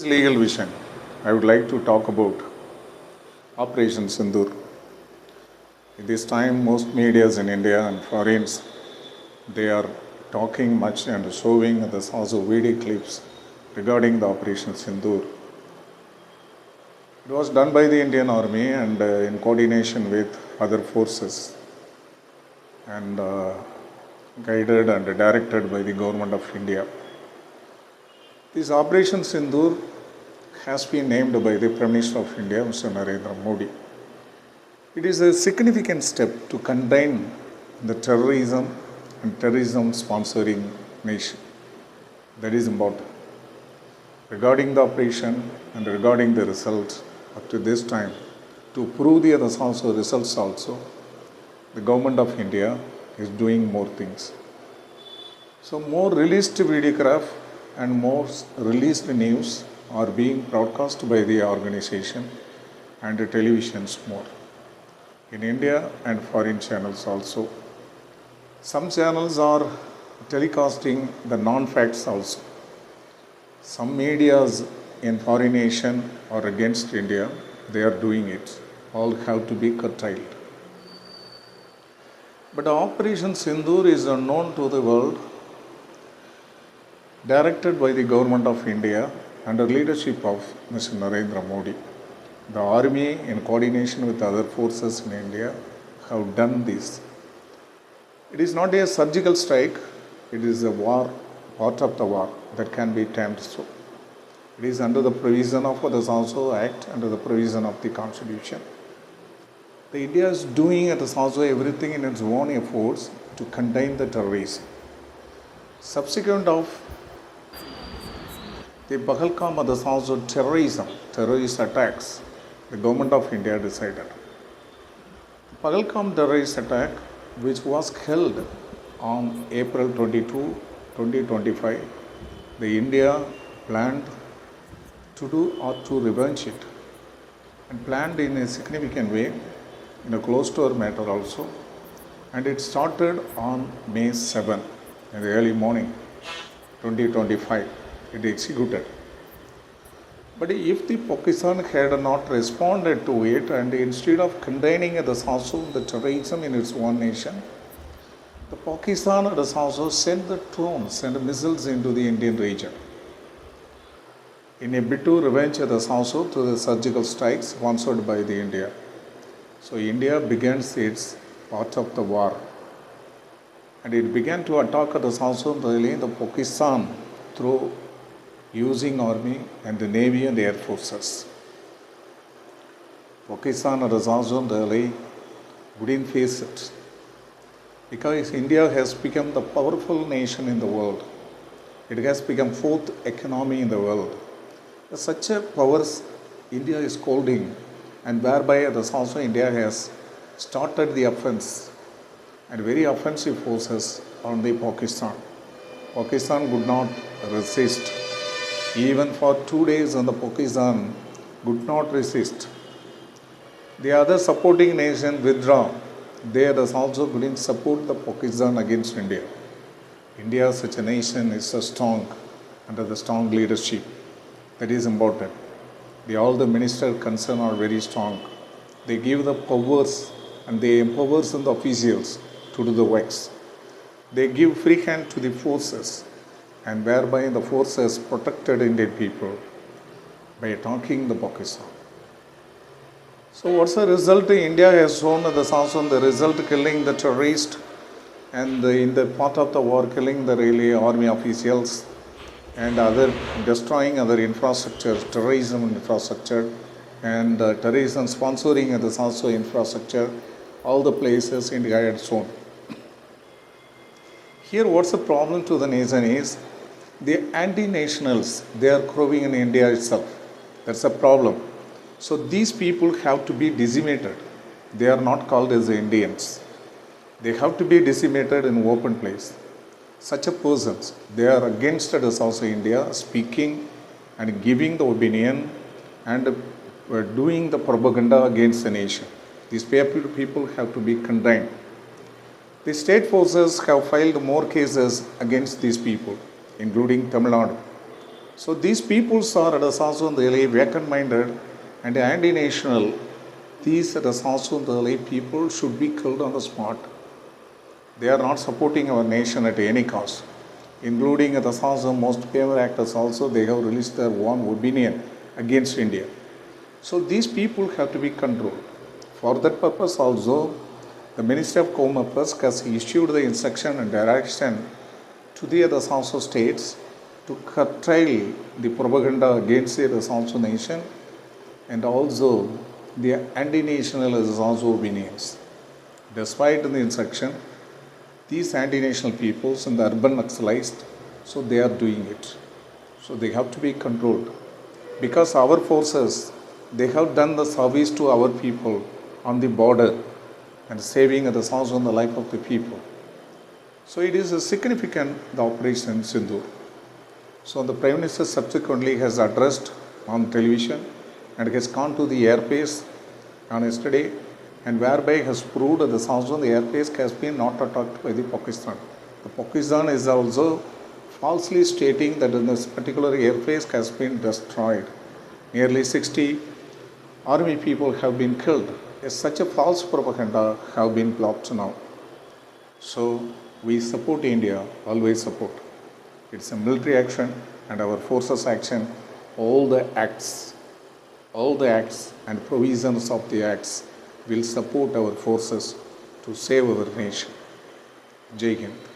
legal vision, I would like to talk about Operation Sindoor. At this time, most medias in India and foreigners, they are talking much and showing this also video clips regarding the Operation Sindoor. It was done by the Indian Army and in coordination with other forces and guided and directed by the Government of India. This Operation Sindoor has been named by the Prime Minister of India, Mr. Narendra Modi. It is a significant step to contain the terrorism and terrorism sponsoring nation. That is important. Regarding the operation and regarding the results up to this time, to prove the results also, the Government of India is doing more things. So more released videograph and more released news are being broadcast by the organization and the televisions more. In India and foreign channels also. Some channels are telecasting the non-facts also. Some medias in foreign nation or against India, they are doing it. All have to be curtailed. But Operation Sindoor is known to the world, directed by the Government of India under leadership of Mr. Narendra Modi. The army, in coordination with other forces in India, have done this. It is not a surgical strike, it is a war, part of the war that can be termed so. It is under the provision of the also Act, under the provision of the Constitution. The India is doing at also everything in its own efforts to contain the terrorism. Subsequent of the Pahalgam and also terrorist attacks, the Government of India decided. Pahalgam terrorist attack, which was held on April 22, 2025, the India planned to do or to revenge it, and planned in a significant way, in a closed door matter also, and it started on May 7 in the early morning 2025. It executed. But if the Pakistan had not responded to it, and instead of containing the terrorism in its own nation, the Pakistan has also sent the drones and missiles into the Indian region in a bid to revenge also to the surgical strikes sponsored by the India. So India begins its part of the war, and it began to attack the Pakistan through using army and the navy and the air forces. Pakistan wouldn't face it because India has become the powerful nation in the world. It has become fourth economy in the world. Such a powers India is holding, and whereby also India has started the offense and very offensive forces on the Pakistan. Pakistan would not resist. Even for 2 days, the Pakistan would not resist. The other supporting nation withdraw. They also couldn't support the Pakistan against India. India, such a nation, is so strong under the strong leadership. That is important. All the ministers concerned are very strong. They give the powers and they empower the officials to do the works. They give free hand to the forces, and whereby the forces protected Indian people by attacking the Pakistan. So what's the result? India has shown the result killing the terrorist, and in the part of the war killing the really army officials and other destroying other infrastructure, terrorism infrastructure, and terrorism sponsoring this also infrastructure, all the places India had shown. Here what's the problem to the nation is, the anti-nationals, they are growing in India itself. That's a problem. So these people have to be decimated. They are not called as Indians. They have to be decimated in open place. Such a persons, they are against us also India, speaking and giving the opinion and doing the propaganda against the nation. These people have to be condemned. The state forces have filed more cases against these people, including Tamil Nadu. So these peoples are really vacant-minded and anti-national. These people should be killed on the spot. They are not supporting our nation at any cost. Including the most famous actors also, they have released their own opinion against India. So these people have to be controlled. For that purpose also, the Ministry of Home Affairs has issued the instruction and direction to the other states to curtail the propaganda against the nation and also the anti-national opinions. Despite the instruction, these anti-national peoples and the urban Naxalites, so they are doing it. So they have to be controlled. Because our forces, they have done the service to our people on the border and saving the life of the people. So it is a significant, the Operation Sindoor. So the Prime Minister subsequently has addressed on television and has gone to the airbase on yesterday and whereby has proved that the airbase has been not attacked by the Pakistan. The Pakistan is also falsely stating that this particular airbase has been destroyed. Nearly 60 army people have been killed. Such a false propaganda have been blocked now. So we support India, always support. It's a military action and our forces action, all the acts and provisions of the acts will support our forces to save our nation. Jai Hind.